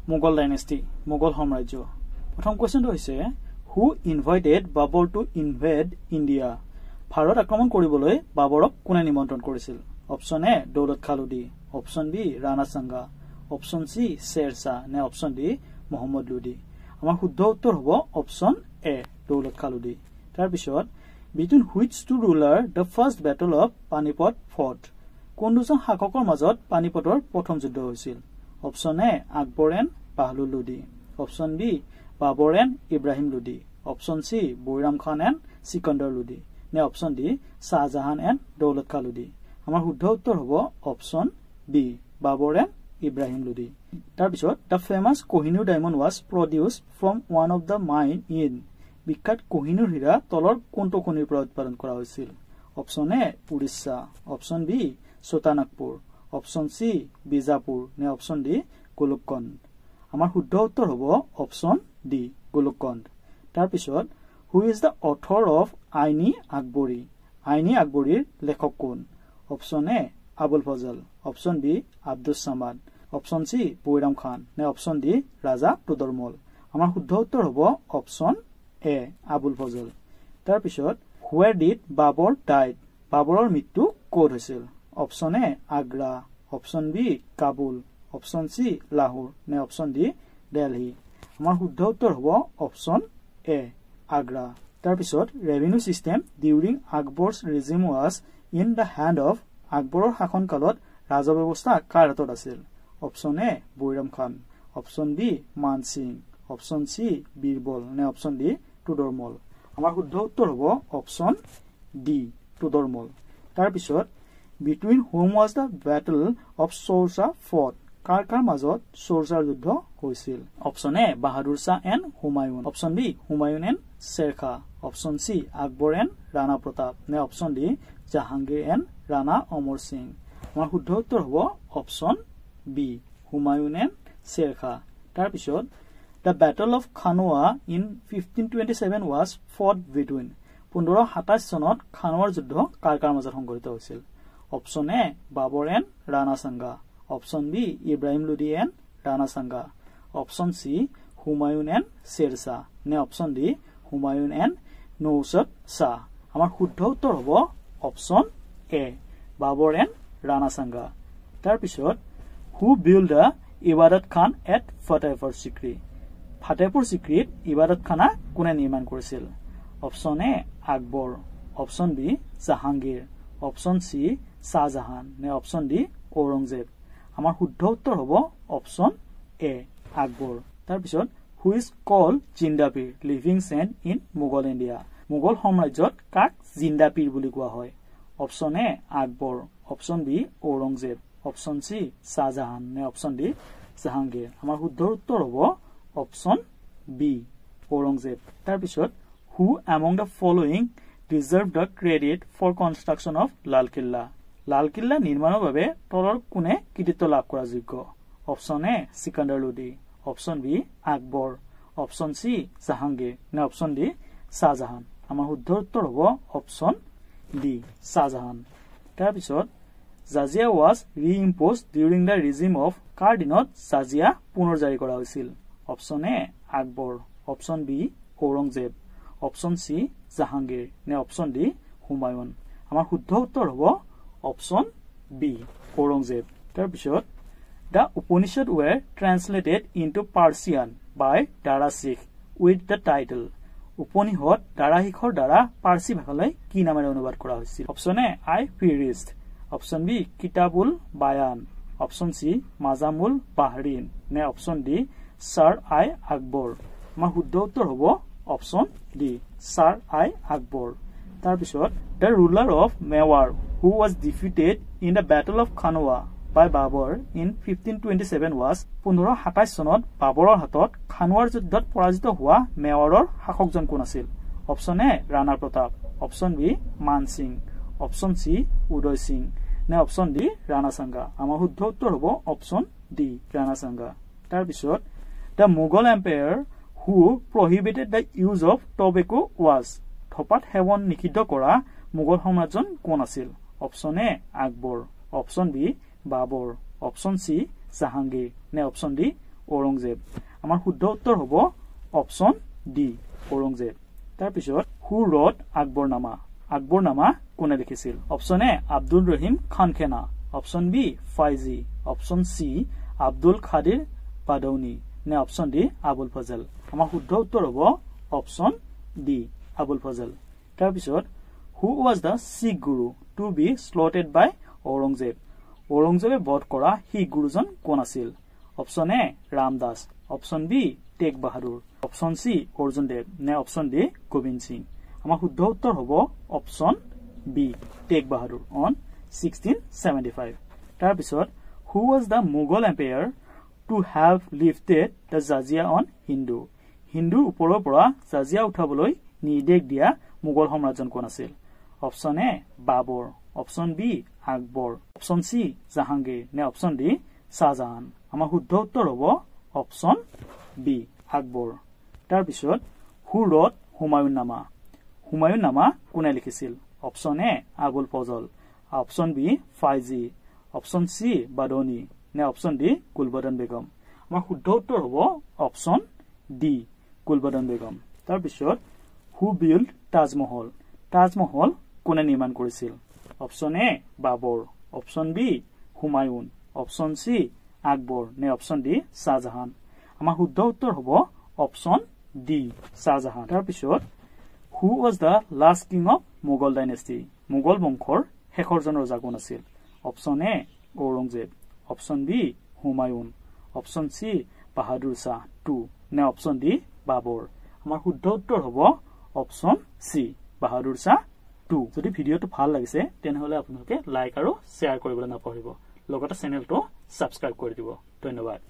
Mughal dynasty Mughal সাম্ৰাজ্য প্ৰথম কোৱেশ্চনটো হৈছে who invited Babur to invade India Bharat আক্ৰমণ কৰিবলৈ বাবৰক কোনে নিমন্ত্ৰণ কৰিছিল option A Daulat Khan Lodi option B Rana Sanga option C Sher Shah নে অপচন ডি মোহাম্মদ লোদী আমাৰ শুদ্ধ উত্তৰ হ'ব অপচন এ দৌলত খান লোদী তাৰ পিছত between which two ruler the first battle of Panipat fought কোন দুজন শাসকৰ মাজত পানিপটৰ প্ৰথম যুদ্ধ হৈছিল option A Akbar and Bahlul Lodi option B Babur and Ibrahim Lodi option C Bairam Khan and Sikandar Lodi নে option D Shahjahan and Daulat Khan Lodi আমাৰ শুদ্ধ উত্তৰ হ'ব option B Babur and Ibrahim Lodi তাৰ পিছত the famous Kohinoor diamond was produced from one of the mine in বিখ্যাত কোহিনুৰ হীৰা তলৰ কোনটো খনিৰ পৰা উৎপাদন কৰা হৈছিল option A Orissa option B Chotanagpur option C Bijapur নে অপচন ডি গোলকগঞ্জ আমাৰ শুদ্ধ উত্তৰ হ'ব অপচন ডি গোলকগঞ্জ তাৰ পিছত who is the author of Aini Akbari Aini আকবৰীৰ লেখক কোন option A Abul Fazl option B Abdus Samad option C Bairam Khan নে অপচন ডি ৰাজা তোডৰমল আমাৰ শুদ্ধ উত্তৰ হ'ব অপচন এ আবুল ফজল তাৰ পিছত হুৱেৰ ডিড বাবৰ ডাইড বাবৰৰ মৃত্যু ক'ত হৈছিল option A Agra option B Kabul option C Lahore নে অপচন ডি দিল্লী আমাৰ শুদ্ধ উত্তৰ হ'ব অপচন এ আগ্ৰা তাৰ পিছত revenue system during Akbar's regime was in the hand of আকবৰৰ শাসনকালত ৰাজহ ব্যৱস্থা কাৰ হাতত আছিল option A Bairam Khan option B Man Singh option সি বীৰবল নে অপচন ডি তোডৰমল আমাৰ শুদ্ধ উত্তৰ হ'ব অপচন ডি তোডৰমল তাৰ পিছত between whom was the battle of চৌৰচা ফট কাৰ কাৰ মাজত চৌৰচাৰ যুদ্ধ হৈছিল option A Bahadur Shah and Humayun option B Humayun and Sher Shah option C Akbar and Rana Pratap নে option D Jahangir and Rana Amar Singh আমাৰ শুদ্ধ উত্তৰ হ'ব option B Humayun and Sher Shah তাৰ পিছত The Battle of Khanwa in 1527 was fought between 1527 চনত খানোৱাৰ যুদ্ধ কাৰ কাৰ মাজত সংঘটিত হৈছিল option A Babur and Rana Sanga option B Ibrahim Lodi and Rana Sanga option C Humayun and Sher Shah নে option D Humayun and Nusrat Shah আমাৰ শুদ্ধ উত্তৰ হ'ব option A Babur and Rana Sanga তাৰ পিছত হু build the Ibadat Khan at Fatehpur Sikri Fatehpur চিক্ৰীত ইবাদত খানা কোনে নিৰ্মাণ কৰিছিল option A Akbar option B Jahangir option C Shahjahan নে অপচন ডি ঔৰংজেব আমাৰ শুদ্ধ উত্তৰ হ'ব অপচন এ আকবৰ তাৰ পিছত who is call Zindapir living saint in Mughal India Mughal সাম্ৰাজ্যত কাক জিন্দাপীৰ বুলি কোৱা হয় option A Akbar option B Aurangzeb option C Shahjahan নে অপচন ডি জাহাংগীৰ আমাৰ শুদ্ধ উত্তৰ হ'ব অপচন বি ঔৰংজেব তাৰ পিছত who among the following deserve the credit for construction of Lal Qila নিৰ্মাণৰ বাবে তলৰ কোনে কৃতিত্ব লাভ কৰা যোগ্য option A Sikandar Lodi option B Akbar option C Jahangir নে অপচন ডি শাহজাহান আমাৰ শুদ্ধ উত্তৰ হ'ব অপচন ডি শাহজাহান তাৰ পিছত jizya was reimposed during the regime of কাৰ দিনত জাজিয়া পুনৰ জাৰি কৰা হৈছিল option A Akbar option B Aurangzeb option C Jahangir নে অপচন ডি হুমায়ুন আমাৰ শুদ্ধ উত্তৰ হ'ব অপচন বি ঔৰংজেব তাৰ পিছত the Upanishad were translated into Persian by Dara Shikoh with the title Upanishad Dara শিখৰ দ্বাৰা পাৰ্চী ভাষালৈ কি নামেৰে অনুবাদ কৰা হৈছিল অপচন এ আই ফিৰিষ্ট option B Kitabul Bayan option C Majmaul Bahrain নে অপচন ডি ছাৰ আই আকবৰ আমাৰ শুদ্ধ উত্তৰ হ'ব অপচন ডি ছাৰ আই আকবৰ তাৰ পিছত the ruler of Mewar who was defeated in the battle of Khanwa by Babar in 1527 was 1527 চনত বাবৰৰ হাতত খানোৱাৰ যুদ্ধত পৰাজিত হোৱা মেৱাৰৰ শাসকজন কোন আছিল অপচন এ Rana Pratap option B Man Singh option সি উদয় সিং নে অপচন ডি ৰাণা সাংগা আমাৰ শুদ্ধ উত্তৰ হ'ব অপচন ডি ৰাণা সাংগা তাৰ পিছত the Mughal empire who prohibited the use of tobacco was ধপাত সেৱন নিষিদ্ধ কৰা মোগল সম্ৰাটজন কোন আছিল option A Akbar option B Babur option C Jahangir নে অপচন ডি ঔৰংজেব আমাৰ শুদ্ধ উত্তৰ হ'ব অপচন ডি ঔৰংজেব তাৰ পিছত হু ৰট আকবৰনামা আকবৰনামা কোনে লিখিছিল অপচন এ Abdul Rahim খানখেনা option B Faizi option সি আব্দুল খাদিৰ বাদৌনি নে অপচন ডি আবুল ফজল আমাৰ শুদ্ধ উত্তৰ হ'ব অপচন ডি আবুল ফজল তাৰ পিছত who was the Sikh guru to be slaughtered by Aurangzeb ঔৰংজেবে বধ কৰা শিখ গুৰুজন কোন আছিল option A Ramdas option B Tegh Bahadur option C Arjun Dev নে অপচন ডি গোবিন্দ সিং আমাৰ শুদ্ধ উত্তৰ হ'ব option B Tegh Bahadur on 1675 তাৰ পিছত who was the Mughal empire to have lifted the jizya on Hindu হিন্দুৰ ওপৰৰ পৰা জাজিয়া উঠাবলৈ নিৰ্দেশ দিয়া মোগল সম্ৰাটজন কোন আছিল option A Babur option B Akbar option C Jahangir নে অপচন ডি শাহজাহান আমাৰ শুদ্ধ উত্তৰ হ'ব অপচন বি আকবৰ তাৰ পিছত হু ৰট হুমায়ুন নামা কোনে লিখিছিল option A Abul Fazl option B Faizi option সি বাদৌনি নে অপচন ডি গুলবদন বেগম আমাৰ শুদ্ধ উত্তৰ হ'ব অপচন ডি গুলবদন বেগম তাৰ পিছত হু বিল্ড তাজমহল কোনে নিৰ্মাণ কৰিছিল option A Babur option B Humayun option C Akbar নে অপচন ডি শাহজাহান আমাৰ শুদ্ধ উত্তৰ হ'ব অপচন ডি শাহজাহান তাৰ পিছত who was the last king of Mughal dynasty Mughal বংশৰ শেষৰজন ৰজা কোন আছিল option A Aurangzeb option B Humayun option C Bahadur Shah 2 নে অপচন ডি বাবৰ আমাৰ শুদ্ধ উত্তৰ হ'ব অপচন সি বাহাদুৰ শাহ 2 যদি ভিডিওটো ভাল লাগিছে তেনেহলে আপোনালোকে লাইক আৰু শেয়াৰ কৰিবলৈ নাপাহৰিব লগতে চেনেলটো সাবস্ক্ৰাইব কৰি দিব ধন্যবাদ